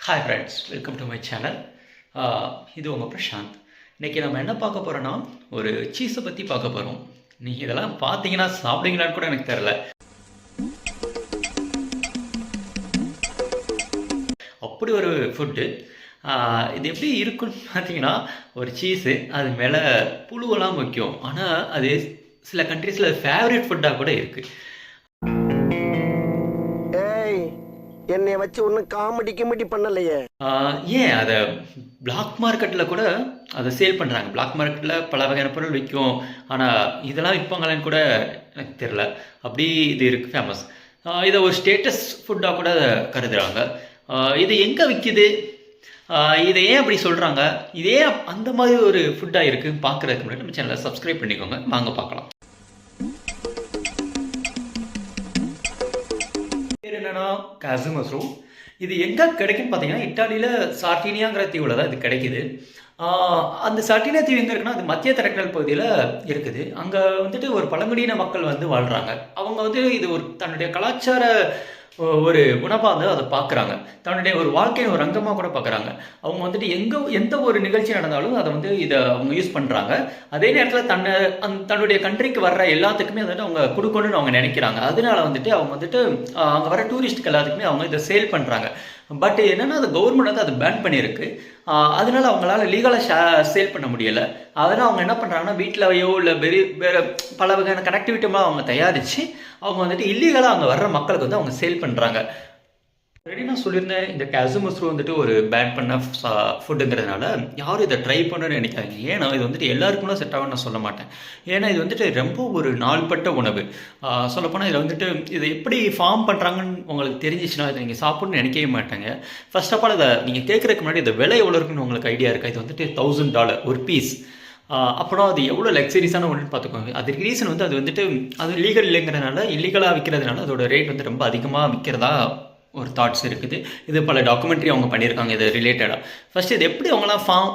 Hi friends, welcome to my channel. இது உங்கள் பிரசாந்த். இன்றைக்கி நம்ம என்ன பார்க்க போகிறோன்னா, ஒரு சீஸை பற்றி பார்க்க போகிறோம். நீங்கள் இதெல்லாம் பார்த்தீங்கன்னா சாப்பிடுவீங்களான்னு கூட எனக்கு தெரில. அப்படி ஒரு ஃபுட்டு. இது எப்படி இருக்குன்னு பார்த்தீங்கன்னா, ஒரு சீஸு அது மேலே புழுவெல்லாம் வைக்கும். ஆனால் அது சில கண்ட்ரீஸில் ஃபேவரட் ஃபுட்டாக கூட இருக்குது. என்னை வச்சு ஒன்றும் காமெடி பண்ணலையே. ஏன் அதை பிளாக் மார்க்கெட்டில் கூட அதை சேல் பண்ணுறாங்க. பிளாக் மார்க்கெட்டில் பல வகையான பொருள் விற்கும். ஆனால் இதெல்லாம் விற்பாங்களான்னு கூட எனக்கு தெரில. அப்படி இது இருக்குது, ஃபேமஸ். இதை ஒரு ஸ்டேட்டஸ் ஃபுட்டாக கூட கருதுகிறாங்க. இது எங்கே விற்கிது, இதை ஏன் அப்படி சொல்கிறாங்க, இதே அந்த மாதிரி ஒரு ஃபுட்டாக இருக்குது பார்க்குறதுக்கு முன்னாடி நம்ம சேனலை சப்ஸ்கிரைப் பண்ணிக்கோங்க. வாங்க பார்க்கலாம். என்னன்னா காசு மஷ்ரூம். இது எங்கே கிடைக்குன்னு பார்த்தீங்கன்னா, இட்டாலியில் சார்டினியாங்கிற தீவில் தான் இது கிடைக்குது. அந்த சார்டினியா தீவு எங்கே இருக்குன்னா, அது மத்திய தரைக்கடல் பகுதியில் இருக்குது. அங்கே வந்துட்டு ஒரு பழங்குடியின மக்கள் வந்து வாழ்கிறாங்க. அவங்க வந்து இது ஒரு தன்னுடைய கலாச்சார ஒரு உணவாக வந்து அதை பார்க்குறாங்க. தன்னுடைய ஒரு வாழ்க்கையின் ஒரு அங்கமாக கூட பார்க்குறாங்க. அவங்க வந்துட்டு எந்த ஒரு நிகழ்ச்சி நடந்தாலும் அதை வந்து இதை அவங்க யூஸ் பண்ணுறாங்க. அதே நேரத்தில் தன்னுடைய கண்ட்ரிக்கு வர்ற எல்லாத்துக்குமே வந்துட்டு அவங்க கொடுக்கணும்னு அவங்க நினைக்கிறாங்க. அதனால வந்துட்டு அவங்க வந்துட்டு அங்கே வர டூரிஸ்ட்டுக்கு எல்லாத்துக்குமே அவங்க இதை சேல் பண்ணுறாங்க. பட் என்னென்னா, அது கவர்மெண்ட் வந்து அதை பேன் பண்ணியிருக்கு. அதனால அவங்களால லீகலாக சேல் பண்ண முடியலை. அதனால் அவங்க என்ன பண்ணுறாங்கன்னா, வீட்டிலையோ இல்லை வேறு பல வகையான கனெக்டிவிட்டியெல்லாம் அவங்க தயாரித்து அவங்க வந்துட்டு இல்லீகலாக அங்கே வர்ற மக்களுக்கு வந்து அவங்க சேல் பண்ணுறாங்க. ஆல்ரெடி நான் சொல்லியிருந்தேன், இந்த காசு மஷ்ரூம் வந்துட்டு ஒரு பேன் பண்ண ஃபுட்டுங்கிறதுனால யாரும் இதை ட்ரை பண்ணணும்னு நினைக்காதீங்க. ஏன்னா இது வந்துட்டு எல்லாருக்குமே செட் ஆகும்னு நான் சொல்ல மாட்டேன். ஏன்னா இது வந்துட்டு ரொம்ப ஒரு நாள்பட்ட உணவு. சொல்லப்போனால் இதில் வந்துட்டு இதை எப்படி ஃபார்ம் பண்ணுறாங்கன்னு உங்களுக்கு தெரிஞ்சிச்சுன்னா இதை நீங்கள் சாப்பிட்ணுன்னு நினைக்கவே மாட்டாங்க. ஃபர்ஸ்ட் ஆஃப் ஆல் இதை நீங்கள் கேட்குறதுக்கு முன்னாடி இந்த விலை எவ்வளோ இருக்குன்னு உங்களுக்கு ஐடியா இருக்கா? இது வந்துட்டு $1000 ஒரு பீஸ். அப்புறம் அது எவ்வளோ லக்ஸரிஸான ஒன்றுன்னு பார்த்துக்கோங்க. அதுக்கு ரீசன் வந்து அது வந்துட்டு அது லீகல் இல்லைங்கிறதுனால, இல்லீகலாக விற்கிறதுனால அதோட ரேட் வந்து ரொம்ப அதிகமாக விற்கிறதா ஒரு தாட்ஸ் இருக்குது. இது பல டாக்குமெண்ட்ரி அவங்க பண்ணியிருக்காங்க இது ரிலேட்டடாக. ஃபஸ்ட்டு இது எப்படி அவங்களாம்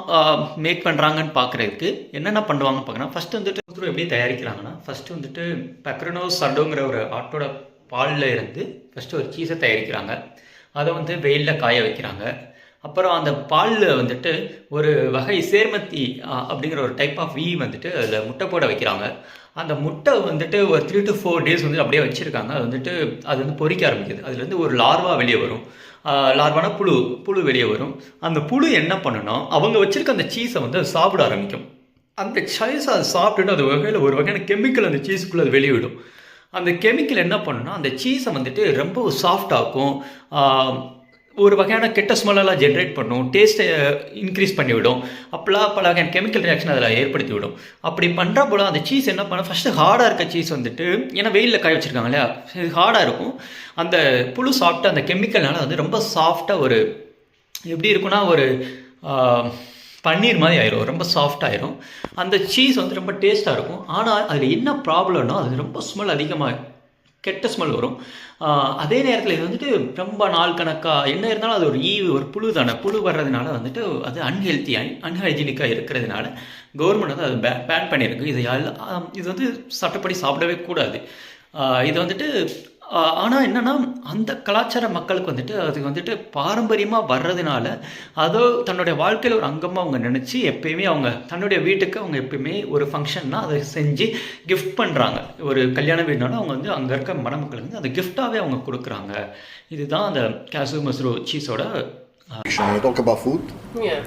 மேக் பண்ணுறாங்கன்னு பார்க்குறதுக்கு என்னென்ன பண்ணுவாங்கன்னு பார்க்குறேன். ஃபஸ்ட்டு வந்துட்டு எப்படி தயாரிக்கிறாங்கன்னா, ஃபஸ்ட்டு வந்துட்டு பெக்ரனோ சர்டோங்கிற ஒரு ஆட்டோட பாலில் இருந்து ஃபஸ்ட்டு ஒரு சீஸை தயாரிக்கிறாங்க. அதை வந்து வெயிலில் காய வைக்கிறாங்க. அப்புறம் அந்த பாலில் வந்துட்டு ஒரு வகை சேர்மத்தி அப்படிங்கிற ஒரு டைப் ஆஃப் வந்துட்டு அதில் முட்டை போட வைக்கிறாங்க. அந்த முட்டை வந்துட்டு ஒரு 3 to 4 days வந்து அப்படியே வச்சுருக்காங்க. அது வந்து பொறிக்க ஆரம்பிக்குது. அதுலேருந்து ஒரு லார்வா வெளியே வரும். லார்வானா புழு வெளியே வரும். அந்த புழு என்ன பண்ணுன்னா, அவங்க வச்சுருக்க அந்த சீஸை வந்து அது சாப்பிட ஆரம்பிக்கும். அந்த சீஸை அது சாப்பிட்டுட்டு அது ஒரு வகையான கெமிக்கல் அந்த சீஸுக்குள்ளே அது வெளியிடும். அந்த கெமிக்கல் என்ன பண்ணுன்னா, அந்த சீஸை வந்துட்டு ரொம்ப சாஃப்டாக்கும். ஒரு வகையான கெட்ட ஸ்மெல்லாம் ஜென்ரேட் பண்ணும். டேஸ்ட்டை இன்க்ரீஸ் பண்ணிவிடும். அப்போலாம் பல வகையான கெமிக்கல் ரியாக்ஷன் அதில் ஏற்படுத்தி விடும். அப்படி பண்ணுற போல அந்த சீஸ் என்ன பண்ண, ஃபஸ்ட்டு ஹார்டாக இருக்க சீஸ் வந்துட்டு, ஏன்னா வெயிலில் காய வச்சுருக்காங்க இல்லையா, இது ஹார்டாக இருக்கும். அந்த புழு சாப்பிட்டு அந்த கெமிக்கல்னால வந்து ரொம்ப சாஃப்டாக ஒரு எப்படி இருக்குன்னா, ஒரு பன்னீர் மாதிரி ஆயிரும். ரொம்ப சாஃப்டாகிடும். அந்த சீஸ் வந்து ரொம்ப டேஸ்ட்டாக இருக்கும். ஆனால் அதில் என்ன ப்ராப்ளம்னா, அது ரொம்ப ஸ்மெல் அதிகமாக கெட்ட ஸ்மெல் வரும். அதே நேரத்தில் இது வந்துட்டு ரொம்ப நாள் கணக்காக என்ன இருந்தாலும் அது ஒரு புழு தானே. புழு வர்றதுனால வந்துட்டு அது அன்ஹைஜீனிக்காக இருக்கிறதுனால கவர்மெண்ட் வந்து அது பேன் பண்ணியிருக்கு. இது வந்து சட்டப்படி சாப்பிடவே கூடாது. இது வந்துட்டு ஆனால் என்னென்னா, அந்த கலாச்சார மக்களுக்கு வந்துட்டு அது வந்துட்டு பாரம்பரியமாக வர்றதுனால அதோ தன்னுடைய வாழ்க்கையில் ஒரு அங்கமாக அவங்க நினச்சி எப்பயுமே அவங்க தன்னுடைய வீட்டுக்கு அவங்க எப்பயுமே ஒரு ஃபங்க்ஷன்னா அதை செஞ்சு கிஃப்ட் பண்ணுறாங்க. ஒரு கல்யாண வீடுனாலும் அவங்க வந்து அங்கே இருக்க மணமக்களுக்கு வந்து அந்த கிஃப்டாகவே அவங்க கொடுக்குறாங்க. இதுதான் அந்த காசு mushroom சீஸோட. When we talk about food,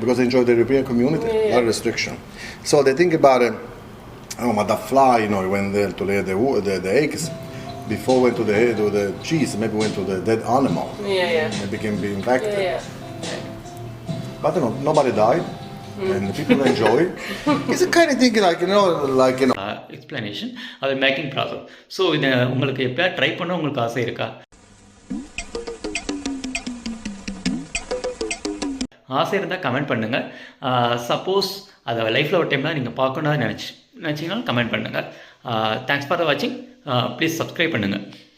because I enjoy the European community, a lot of restriction. So they think about it. Oh, but the fly, when they to lay the eggs. Before went to the cheese, maybe went to the dead animal. It became being infected. But nobody died, and people enjoy. It's a kind of thing like explanation. அது making process. So இதை உங்களுக்கு எப்போ try பண்ண உங்களுக்கு ஆசை இருக்கா? ஆசை இருந்தால் கமெண்ட் பண்ணுங்கள். சப்போஸ் அதை லைஃப்பில் ஒரு டைம்லாம் நீங்கள் பார்க்கணும்னு நினச்சிங்கனாலும் கமெண்ட் பண்ணுங்கள். தேங்க்ஸ் ஃபார் வாட்சிங். ப்ளீஸ் சப்ஸ்கிரைப் பண்ணுங்கள்.